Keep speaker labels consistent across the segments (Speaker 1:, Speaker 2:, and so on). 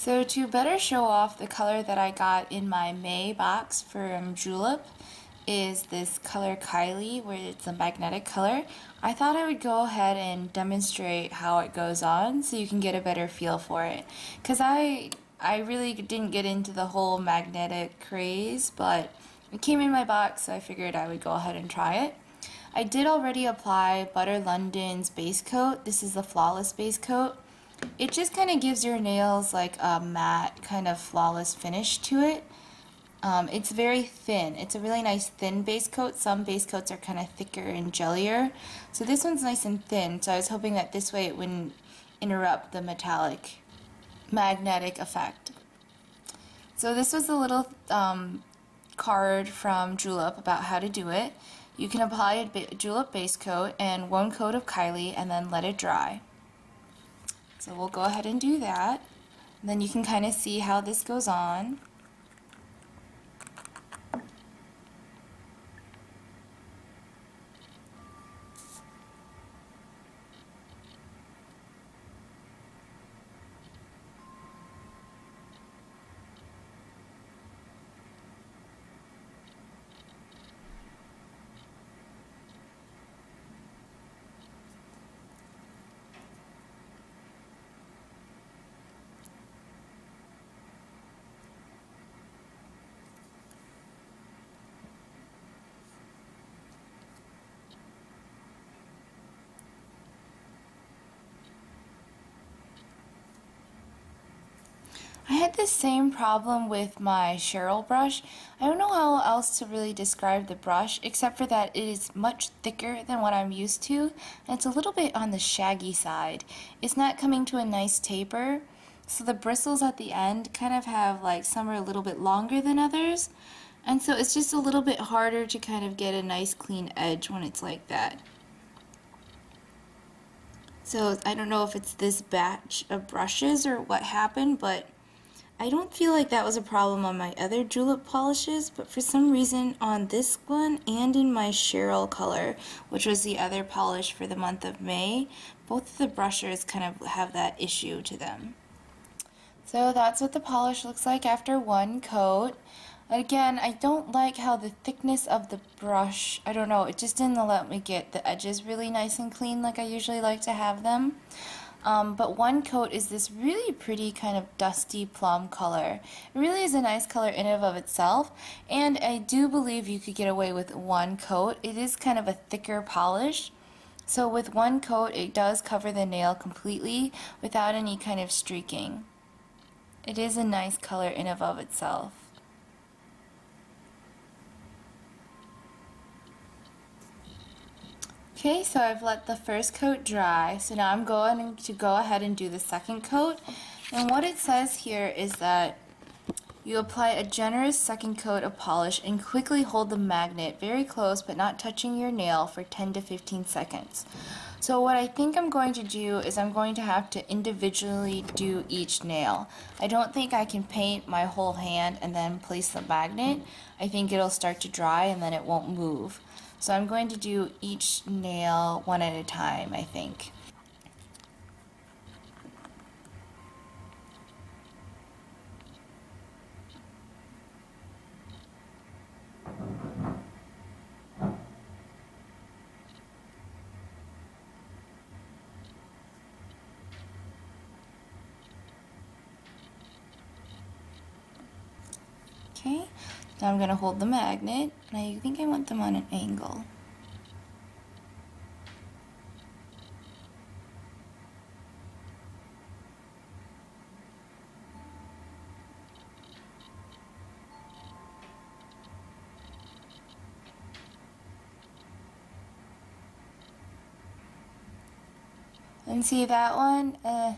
Speaker 1: So to better show off the color that I got in my May box from Julep is this color Kylie, where it's a magnetic color. I thought I would go ahead and demonstrate how it goes on so you can get a better feel for it. Because I really didn't get into the whole magnetic craze, but it came in my box, so I figured I would go ahead and try it. I did already apply Butter London's base coat. This is the Flawless base coat. It just kind of gives your nails like a matte kind of flawless finish to it. It's very thin. It's a really nice thin base coat. Some base coats are kind of thicker and jellier. So this one's nice and thin. So I was hoping that this way it wouldn't interrupt the metallic magnetic effect. So this was a little card from Julep about how to do it. You can apply a Julep base coat and one coat of Kylie and then let it dry. So we'll go ahead and do that. And then you can kind of see how this goes on. I had the same problem with my Cheryl brush. I don't know how else to really describe the brush except for that it is much thicker than what I'm used to, and it's a little bit on the shaggy side. It's not coming to a nice taper, so the bristles at the end kind of have like some are a little bit longer than others, and so it's just a little bit harder to kind of get a nice clean edge when it's like that. So I don't know if it's this batch of brushes or what happened, but I don't feel like that was a problem on my other Julep polishes, but for some reason on this one and in my Cheryl color, which was the other polish for the month of May, both of the brushes kind of have that issue to them. So that's what the polish looks like after one coat. Again, I don't like how the thickness of the brush, I don't know, it just didn't let me get the edges really nice and clean like I usually like to have them. But one coat is this really pretty kind of dusty plum color. It really is a nice color in and of itself, and I do believe you could get away with one coat. It is kind of a thicker polish, so with one coat it does cover the nail completely without any kind of streaking. It is a nice color in and of itself. Okay, so I've let the first coat dry, so now I'm going to go ahead and do the second coat. And what it says here is that you apply a generous second coat of polish and quickly hold the magnet very close but not touching your nail for 10 to 15 seconds. So what I think I'm going to do is I'm going to have to individually do each nail. I don't think I can paint my whole hand and then place the magnet. I think it'll start to dry and then it won't move. So I'm going to do each nail one at a time, I think. Okay, now I'm going to hold the magnet, and I think I want them on an angle. And see that one? It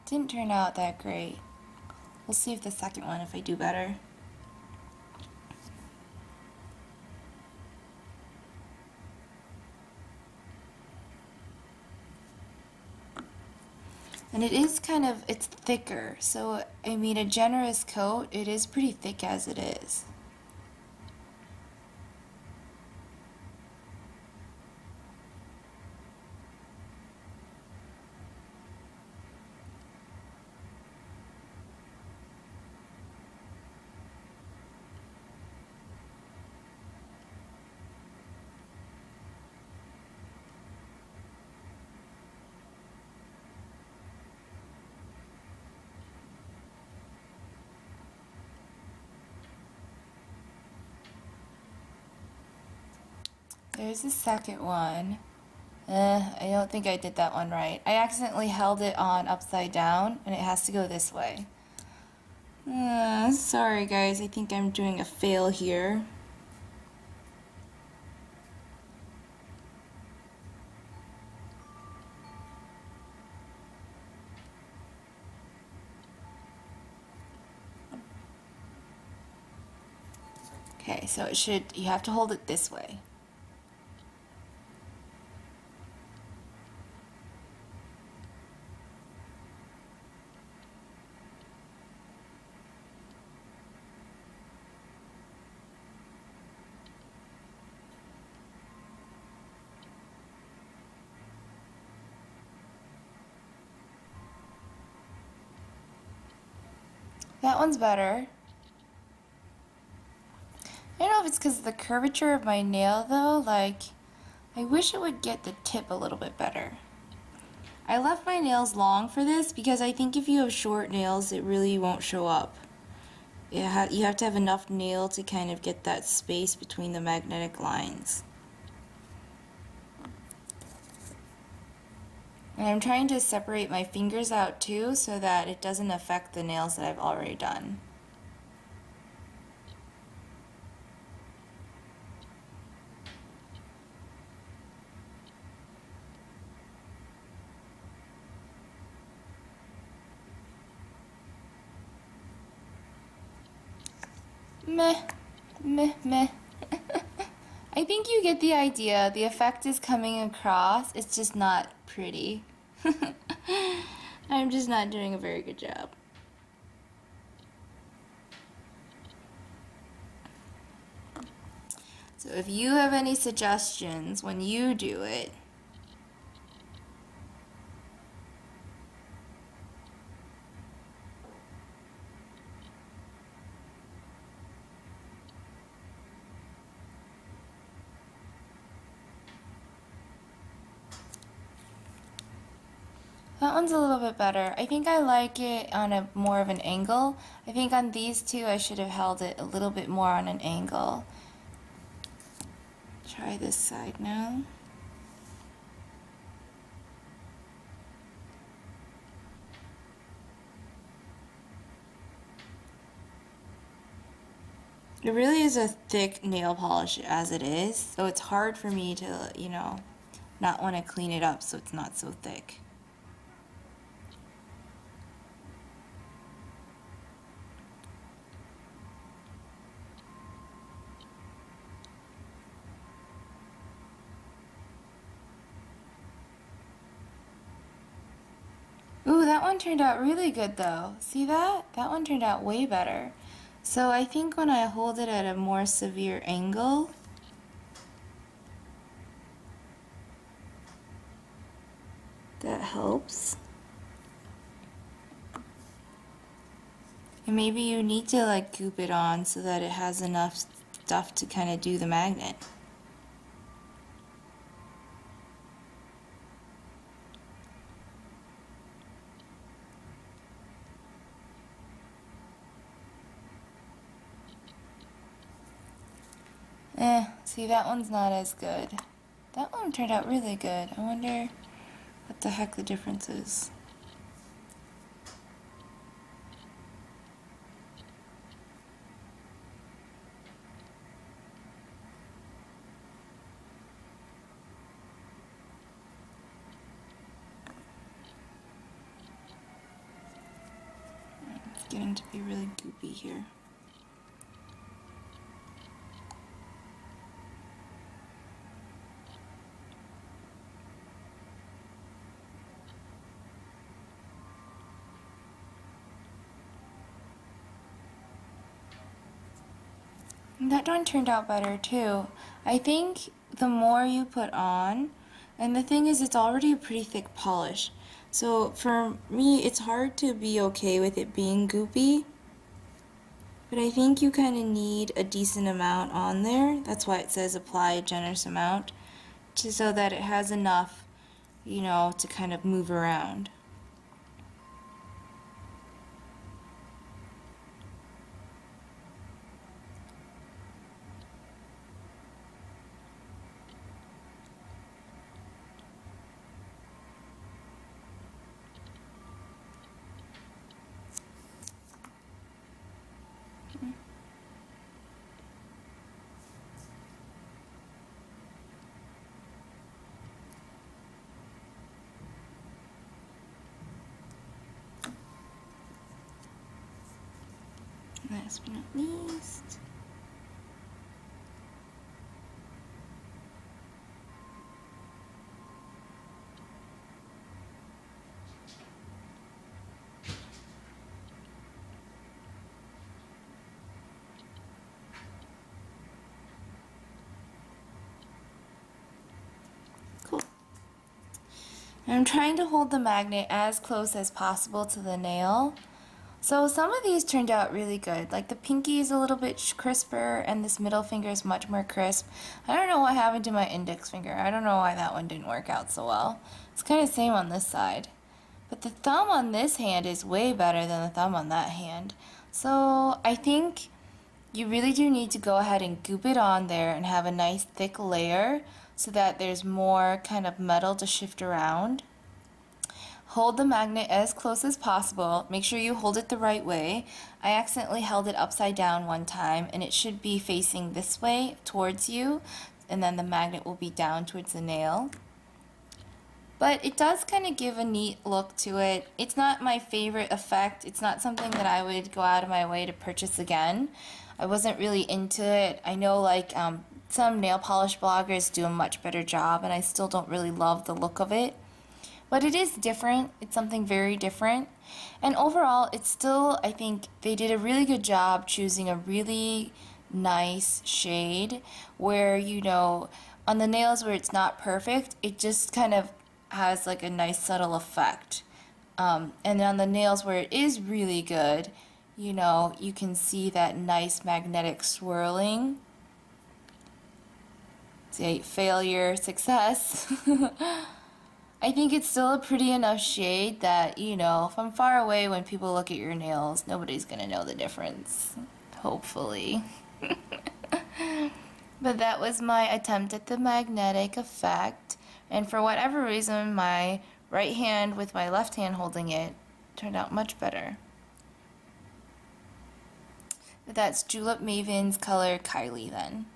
Speaker 1: didn't turn out that great. We'll see if the second one, if I do better. And it is kind of, it's thicker, so I mean a generous coat, it is pretty thick as it is. There's the second one. I don't think I did that one right. I accidentally held it on upside down and it has to go this way. Sorry guys, I think I'm doing a fail here. Okay, so you have to hold it this way. That one's better. I don't know if it's because of the curvature of my nail though, like, I wish it would get the tip a little bit better. I left my nails long for this because I think if you have short nails, it really won't show up. You have to have enough nail to kind of get that space between the magnetic lines. And I'm trying to separate my fingers out too so that it doesn't affect the nails that I've already done. Meh, meh, meh. I think you get the idea. The effect is coming across. It's just not pretty. I'm just not doing a very good job. So if you have any suggestions when you do it, that one's a little bit better. I think I like it on a more of an angle. I think on these two I should have held it a little bit more on an angle. Try this side now. It really is a thick nail polish as it is, so it's hard for me to, you know, not want to clean it up so it's not so thick. Ooh, that one turned out really good though. See that? That one turned out way better. So I think when I hold it at a more severe angle, that helps. And maybe you need to like goop it on so that it has enough stuff to kind of do the magnet. See, that one's not as good. That one turned out really good. I wonder what the heck the difference is. It's getting to be really goopy here. That one turned out better too. I think the more you put on, and the thing is it's already a pretty thick polish. So for me, it's hard to be okay with it being goopy. But I think you kind of need a decent amount on there. That's why it says apply a generous amount, so that it has enough, you know, to kind of move around. Last but not least, cool. I'm trying to hold the magnet as close as possible to the nail. So some of these turned out really good. Like the pinky is a little bit crisper and this middle finger is much more crisp. I don't know what happened to my index finger. I don't know why that one didn't work out so well. It's kind of the same on this side. But the thumb on this hand is way better than the thumb on that hand. So I think you really do need to go ahead and goop it on there and have a nice thick layer so that there's more kind of metal to shift around. Hold the magnet as close as possible. Make sure you hold it the right way. I accidentally held it upside down one time and it should be facing this way towards you, and then the magnet will be down towards the nail. But it does kind of give a neat look to it. It's not my favorite effect. It's not something that I would go out of my way to purchase again. I wasn't really into it. I know like some nail polish bloggers do a much better job and I still don't really love the look of it. But it is different. It's something very different. And overall, it's still, I think, they did a really good job choosing a really nice shade where, you know, on the nails where it's not perfect, it just kind of has like a nice subtle effect. And on the nails where it is really good, you know, you can see that nice magnetic swirling. See, failure, success. I think it's still a pretty enough shade that, you know, from far away when people look at your nails, nobody's gonna know the difference, hopefully. But that was my attempt at the magnetic effect, and for whatever reason, my right hand with my left hand holding it turned out much better. But that's Julep Maven's color Kylie then.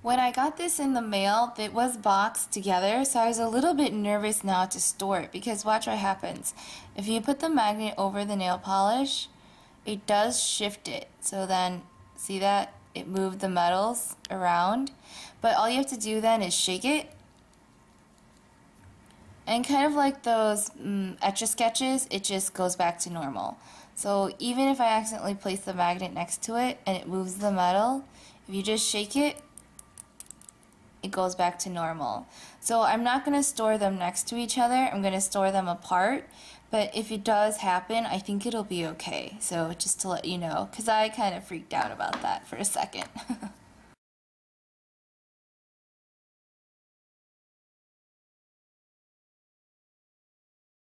Speaker 1: When I got this in the mail, it was boxed together, so I was a little bit nervous now to store it because watch what happens. If you put the magnet over the nail polish, it does shift it. So then, see that? It moved the metals around. But all you have to do then is shake it. And kind of like those Etch-a-Sketches, it just goes back to normal. So even if I accidentally place the magnet next to it and it moves the metal, if you just shake it, it goes back to normal. So I'm not going to store them next to each other. I'm going to store them apart. But if it does happen, I think it'll be okay. So just to let you know, because I kind of freaked out about that for a second.